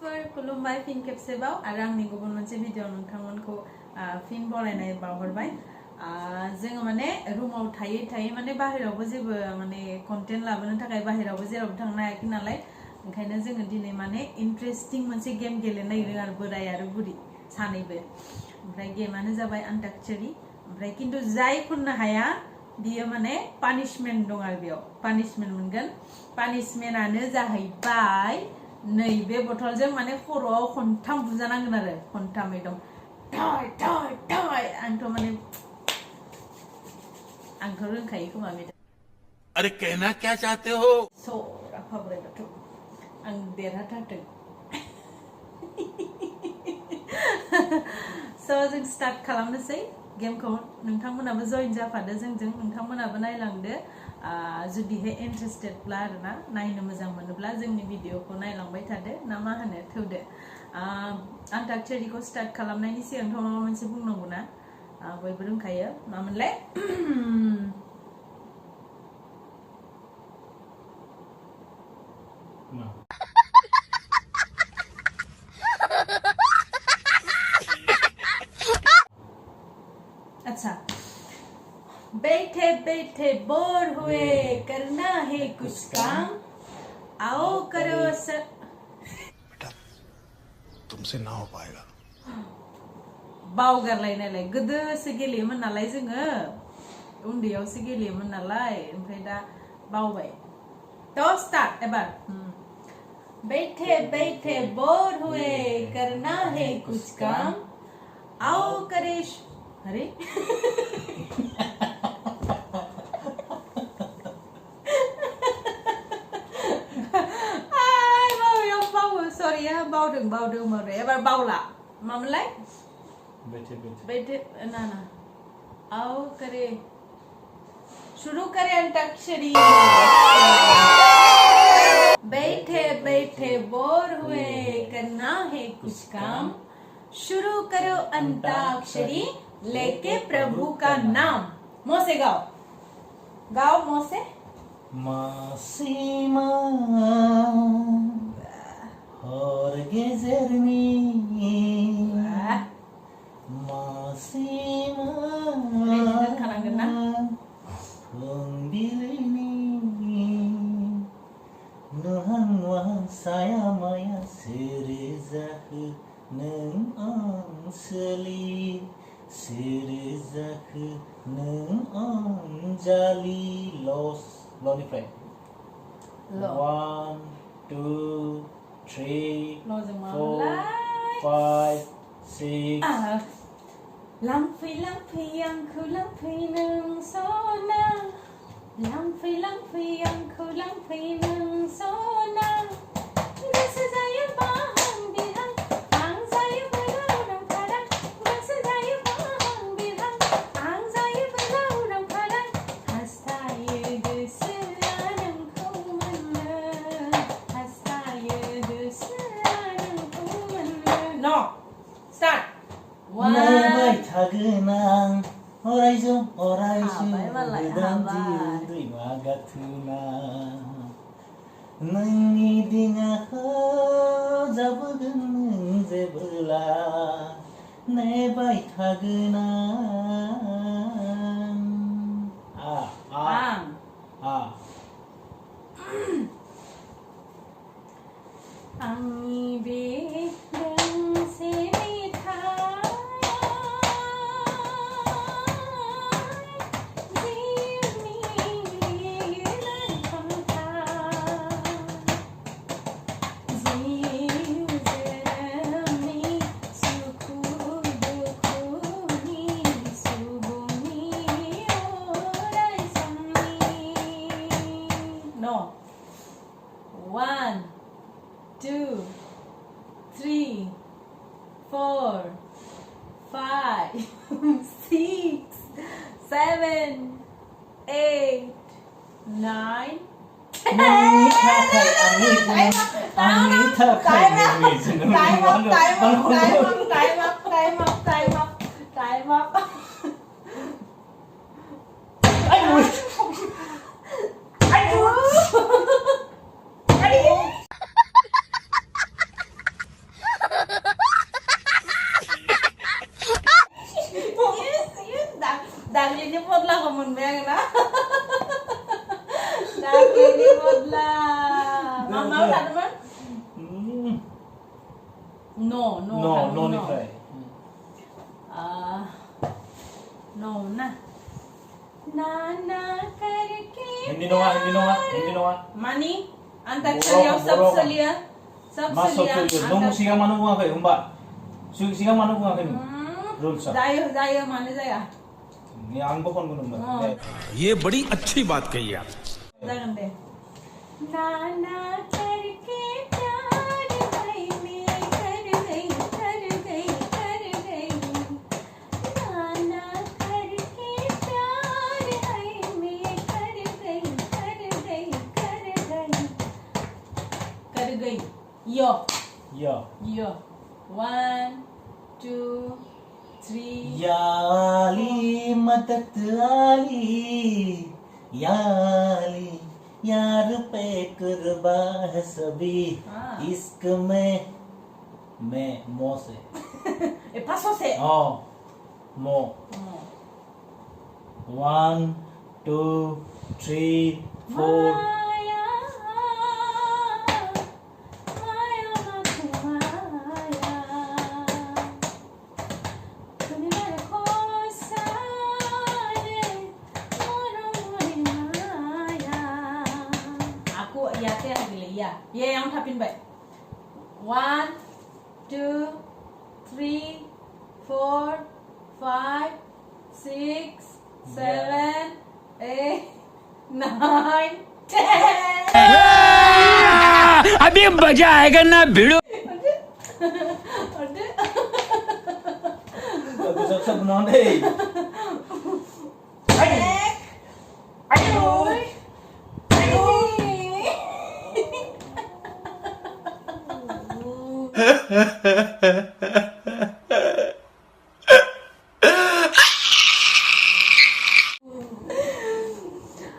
लोगोफोर खुलुमबाय फिन खेबसेबाव आरो आंनि गुबुन मोनसे भिडिअ नोंथांमोनखौ फिन बरायनाय बावहरबाय जोङो माने रुमाव थायै थायै माने बाहेरावबो जेबो माने कन्टेन्ट लाबोनो थाखाय बाहेरावबो जेरावबो थांनो हायाखै नालाय ओंखायनो जोङो दिनै माने इन्ट्रेस्टिं मोनसे गेम गेलेनो नागिरदों आरो बोराय आरो बुरि सानैबो ओमफ्राय गेमानो जाबाय अन्ताक्षरी ओमफ्राय किन्तु जाय खननो हाया बियो माने पानिशमेन्ट दं आरो बेयाव पानिशमेन्ट मोनगोन पानिशमेन्टआनो जाहैबाय नै बे बथलजों माने खर'आव खनथाम बुजानांगोन आरो खनथाम एकदम टाय टाय टाय आंथ' रोंखायो खोमा मेदाम अरे कहना क्या चाहते हो सरा फाब्रायबाथ' आं देरहाथारदों स' जों स्टार्ट खालामनोसै गेमखौ नोंथांमोनाबो जइन जाफादो जोंजों नोंथांमोनाबो नायलांदो जुदिहाय इन्टारेस्टेडब्ला आरोना नायनो मोजां मोनोब्ला जोंनि भिडिअखौ नायलांबाय थादो ना मा होनो थौदो अन्ताक्षरीखौ स्टार्ट खालामनायनि सिगांथ' माबा मोनसे बुंनांगौ ना बयबो रोंखायो मामोनलाय अच्छा बैठे बैठे बोर हुए करना है कुछ काम आओ करो सर बेटा तुमसे ना हो पाएगा बावगारलायनायलाय गोदोसो गेलेयोमोन नालाय जोङो उन्दैयावसो गेलेयोमोन नालाय ओमफ्राय दा बावबाय थ' स्टार्ट एबार बैठे बैठे बोर हुए करना है कुछ काम आओ करे अरे सॉरी बावदों एबार बावला मामोनलाय बैठे ना आओ करे शुरू करे अंताक्षरी बैठे बैठे बोर हुए करना है कुछ काम शुरू करो अंताक्षरी लेके प्रभु का नाम मुंह से गाओ मुंह से मासीमा और गेजरनी मासीमा फुंबिलिनि नुहां वाहां साया माया सिरि जाखो नों अनसलि सिरि जाखो नों Anjali ल'निफ्राय 1 2 3 4 5 6 Lampi yang ku lampi nang sona lampi yang ku lampi nang sona Gasa saya paham bilang ang saya berlalu padang Gasa saya paham bilang ang saya berlalu padang Hasta ye geseranang ku mana Hasta ye geseranang ku mana No Start नायबाय थागोन आं अरायजों गोदान दैमा गाथोना नोंनि दिङाखौ जाबोगोन नों जेबोला नायबाय थागोन आं आंनि बे दोंसे No. 1 2 3 4 5 6 7 8 9 Time up. Mama Tadman? No. Noniफ्राय No na. Na करके हिंदी नङा Mani Antakshariयाव सब सोलियो मा सब सोलियो नों सिगां मानो बुङाखै होमबा सिगां मानो बुङाखै नों रुल्सआ जायो मानो जाया आंबो खनगोन होमबा ये बड़ी अच्छी बात कही आप जागोन दे ना करके प्यार भाई में कर गई ना करके प्यार भाई में कर गई yo 1 2 3 याली मदद आली याली यार पे कुर्बा है सभी इश्क में मैं मो से paso se मो 1 2 3 4 Ye yang tapin baik 1 2 3 4 5 6 7 8 9 10 अभी मजा आएगा ना भिड़ो सब बना दे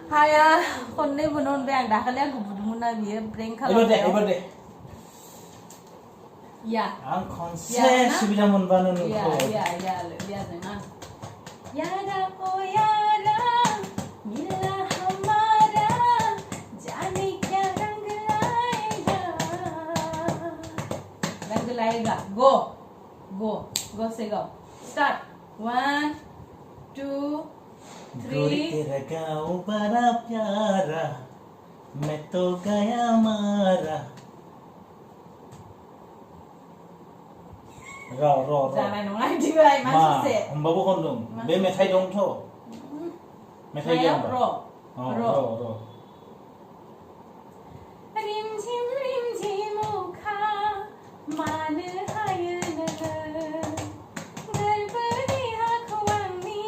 Haya, kon ne bunon be ang dakale ang gubudmun na biye prank khala. Iba deh. Ya. Ang konsep sudah membangun Ya, lihat dengan. Yara oh yara, mila hamara, जाने क्या रंग लाएगा. Go से go. Start. 1 2 गोरी तेरा गाँव बड़ा प्यारा मैं तो गया मारा रो Jangan nongay di ba masuk se. Babu kondom be metai dong to metai Saya dong ro. ro Rim झिम उखा मान हायन गरबडी हाखवांनी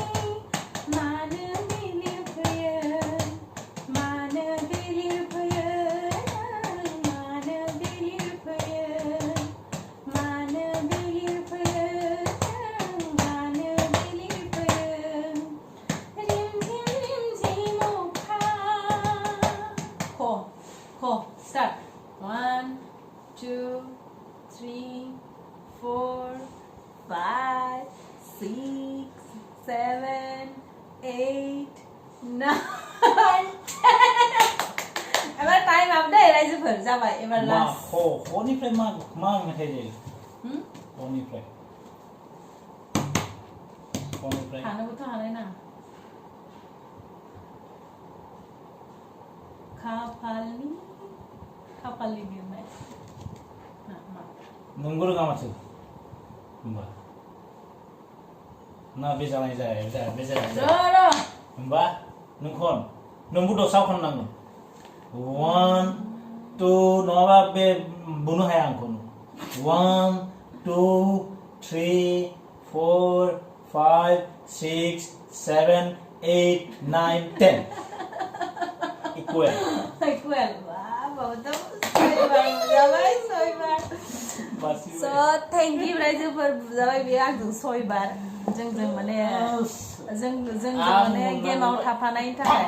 मान बिलिर भयन मान बिलिर भयन मान बिलिर भयन मान बिलिर भयन मान बिलिर भयन रिम झिम उखा Ho, start. 1, 2, 3, 4, 5, 6, 7, 8, 9, 10. Ever time up there, I suppose. Jawab, ever last. Ho ni play ma metai je ho ni play Hana butuh hana na. Kapalni dia mai. Ma. nunggu ga macu mbak na bejalai jaya Doro. mbak nungkon nunggu dosa kon nangun 1 2 nova be bunuh hayang kon 1 2 3 4 5 6 7 8 9 10 equal Wah, betul. Soibar. So, thank you guys for जाबाय बे आंजों सयबार जों माने जों माने गेमाव थाफानायनि थाखाय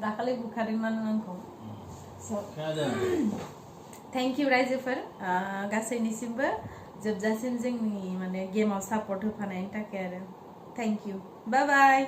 दाखालि बुखादोंमोन आंखौ thank you रायजोफोर गासैनिसिमबो जोबजासिम जोंनि माने गेमाव सापर्ट होफानायनि थाखाय आरो थेंक यू बाय बाय